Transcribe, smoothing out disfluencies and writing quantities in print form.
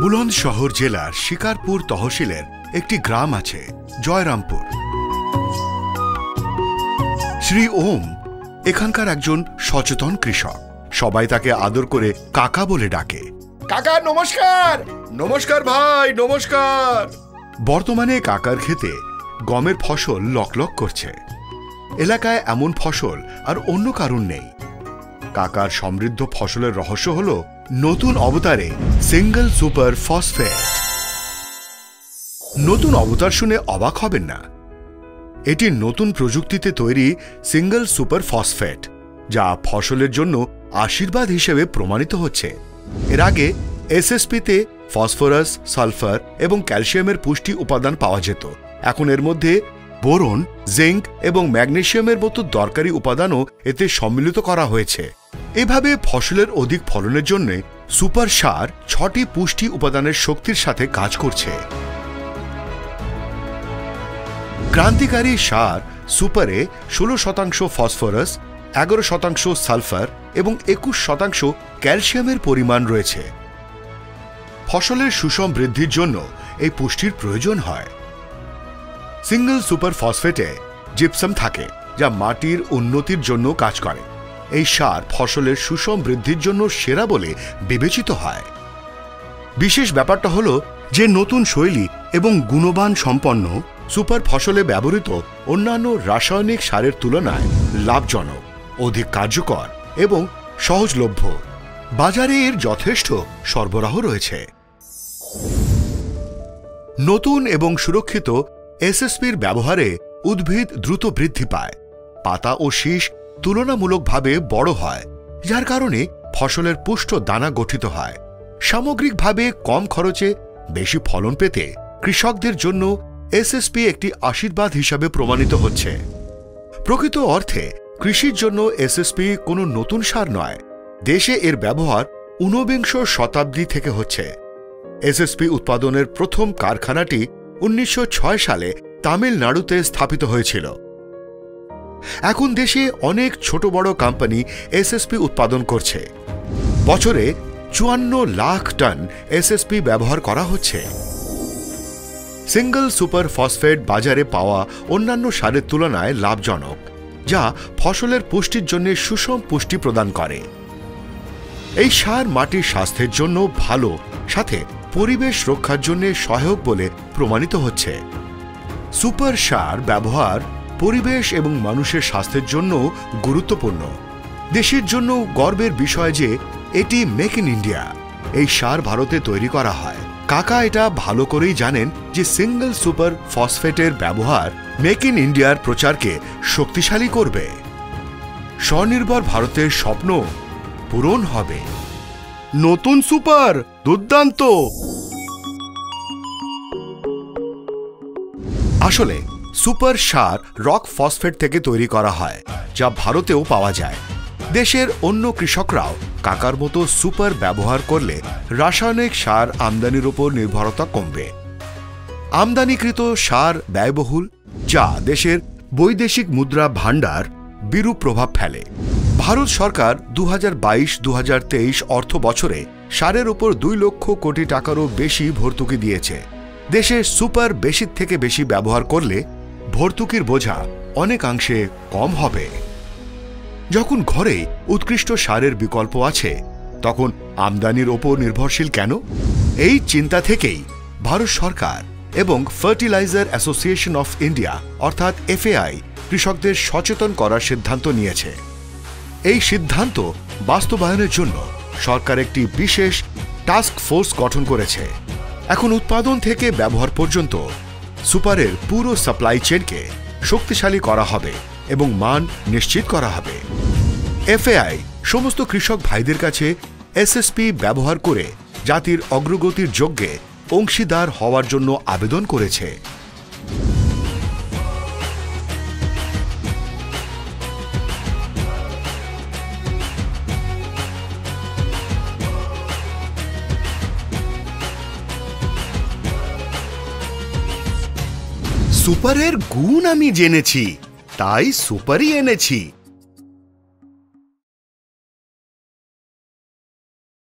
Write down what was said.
বুলন্দশহর জেলার শিকারপুর তহসিলের একটি গ্রাম আছে জয়রামপুর। শ্রী ওম এখানকার একজন সচেতন কৃষক। সবাই তাকে আদর করে কাকা বলে ডাকে। কাকা নমস্কার। নমস্কার ভাই, নমস্কার। বর্তমানে কাকার ক্ষেতে গমের ফসল লকলক করছে। এলাকায় এমন ফসল আর অন্য কারণ নেই। কাকার সমৃদ্ধ ফসলের রহস্য হল নতুন অবতারে সিঙ্গল সুপার ফসফেট। নতুন অবতার শুনে অবাক হবেন না। এটি নতুন প্রযুক্তিতে তৈরি সিঙ্গল সুপার ফসফেট, যা ফসলের জন্য আশীর্বাদ হিসেবে প্রমাণিত হচ্ছে। এর আগে এসএসপিতে ফসফরাস, সালফার এবং ক্যালসিয়ামের পুষ্টি উপাদান পাওয়া যেত। এখন এর মধ্যে বোরন, জিঙ্ক এবং ম্যাগনেসিয়ামের মতো দরকারি উপাদানও এতে সম্মিলিত করা হয়েছে। এভাবে ফসলের অধিক ফলনের জন্য সুপার সার ৬টি পুষ্টি উপাদানের শক্তির সাথে কাজ করছে। ক্রান্তিকারী সার সুপারে ১৬% ফসফরাস, ১১% সালফার এবং ২১% ক্যালসিয়ামের পরিমাণ রয়েছে। ফসলের সুষম বৃদ্ধির জন্য এই পুষ্টির প্রয়োজন হয়। সিঙ্গল সুপার ফসফেটে জিপসাম থাকে, যা মাটির উন্নতির জন্য কাজ করে। এই সার ফসলের সুষম বৃদ্ধির জন্য সেরা বলে বিবেচিত হয়। বিশেষ ব্যাপারটা হল যে নতুন শৈলী এবং গুণমান সম্পন্ন সুপার ফসলে ব্যবহৃত অন্যান্য রাসায়নিক সারের তুলনায় লাভজনক, অধিক কার্যকর এবং সহজলভ্য। বাজারে এর যথেষ্ট সরবরাহ রয়েছে। নতুন এবং সুরক্ষিত এসএসপির ব্যবহারে উদ্ভিদ দ্রুত বৃদ্ধি পায়। পাতা ও শীষ তুলনামূলকভাবে বড় হয়, যার কারণে ফসলের পুষ্ট দানা গঠিত হয়। সামগ্রিকভাবে কম খরচে বেশি ফলন পেতে কৃষকদের জন্য এসএসপি একটি আশীর্বাদ হিসাবে প্রমাণিত হচ্ছে। প্রকৃত অর্থে কৃষির জন্য এসএসপি কোনো নতুন সার নয়। দেশে এর ব্যবহার ঊনবিংশ শতাব্দী থেকে হচ্ছে। এসএসপি উৎপাদনের প্রথম কারখানাটি ১৯০৬ সালে তামিলনাড়ুতে স্থাপিত হয়েছিল। এখন দেশে অনেক ছোট বড় কোম্পানি এসএসপি উৎপাদন করছে। বছরে ৫৪ লাখ টন এসএসপি ব্যবহার করা হচ্ছে। সিঙ্গল সুপার ফসফেট বাজারে পাওয়া অন্যান্য সারের তুলনায় লাভজনক, যা ফসলের পুষ্টির জন্য সুষম পুষ্টি প্রদান করে। এই সার মাটির স্বাস্থ্যের জন্য ভালো, সাথে পরিবেশ রক্ষার জন্য সহায়ক বলে প্রমাণিত হচ্ছে। সুপার সার ব্যবহার পরিবেশ এবং মানুষের স্বাস্থ্যের জন্য গুরুত্বপূর্ণ। দেশের জন্য গর্বের বিষয় যে এটি মেক ইন ইন্ডিয়া। এই সার ভারতে তৈরি করা হয়। কাকা এটা ভালো করেই জানেন যে সিঙ্গল সুপার ফসফেটের ব্যবহার মেক ইন ইন্ডিয়ার প্রচারকে শক্তিশালী করবে। স্বনির্ভর ভারতের স্বপ্ন পূরণ হবে। নতুন সুপার দুর্দান্ত। আসলে সুপার সার রক ফসফেট থেকে তৈরি করা হয়, যা ভারতেও পাওয়া যায়। দেশের অন্য কৃষকরাও কাকার মতো সুপার ব্যবহার করলে রাসায়নিক সার আমদানির উপর নির্ভরতা কমবে। আমদানিকৃত সার ব্যয়বহুল, যা দেশের বৈদেশিক মুদ্রা ভাণ্ডার বিরূপ প্রভাব ফেলে। ভারত সরকার ২০২২-২০২৩ অর্থ বছরে সারের উপর ২ লক্ষ কোটি টাকারও বেশি ভর্তুকি দিয়েছে। দেশে সুপার বেশির থেকে বেশি ব্যবহার করলে ভর্তুকির বোঝা অনেকাংশে কম হবে। যখন ঘরে উৎকৃষ্ট সারের বিকল্প আছে, তখন আমদানির ওপর নির্ভরশীল কেন? এই চিন্তা থেকেই ভারত সরকার এবং ফার্টিলাইজার অ্যাসোসিয়েশন অফ ইন্ডিয়া অর্থাৎ এফএআই কৃষকদের সচেতন করার সিদ্ধান্ত নিয়েছে। এই সিদ্ধান্ত বাস্তবায়নের জন্য সরকার একটি বিশেষ টাস্ক ফোর্স গঠন করেছে। এখন উৎপাদন থেকে ব্যবহার পর্যন্ত সুপারের পুরো সাপ্লাই চেনকে শক্তিশালী করা হবে এবং মান নিশ্চিত করা হবে। এফএআই সমস্ত কৃষক ভাইদের কাছে এসএসপি ব্যবহার করে জাতির অগ্রগতির যজ্ঞে অংশীদার হওয়ার জন্য আবেদন করেছে। সুপারের গুণ আমি জেনেছি, তাই সুপারই এনেছি।